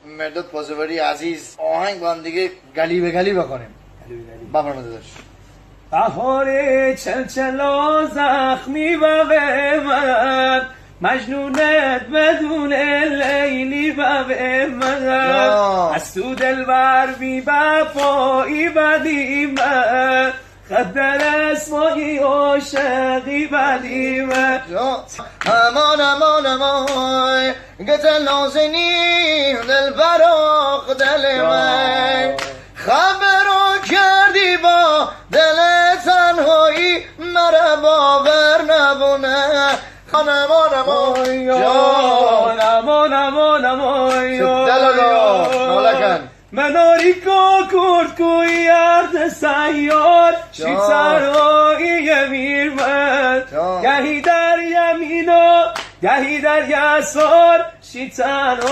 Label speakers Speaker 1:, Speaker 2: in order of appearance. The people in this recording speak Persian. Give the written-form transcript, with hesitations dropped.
Speaker 1: مرداد پازواری عزیز آهنگ با هم دیگه گلی به گلی بکنیم. بفرمایید داداش.
Speaker 2: بهار چلچل و زخمی و من مجنونت بدون لیلی و من از تو دلبر بی بفایی بدی من خدر اسمایی عاشقی بدی من
Speaker 1: امان امان امان گتل نازنی دلبر آخ دل من خبرو کردی با دل تنهایی مرا باور نبونه امان امان
Speaker 2: جان امان امان امان
Speaker 1: مولکن
Speaker 2: مناریکو کرد کوی یارد سیار شیطانوی میرمد گهی در یمین و گهی در یسار شیطانو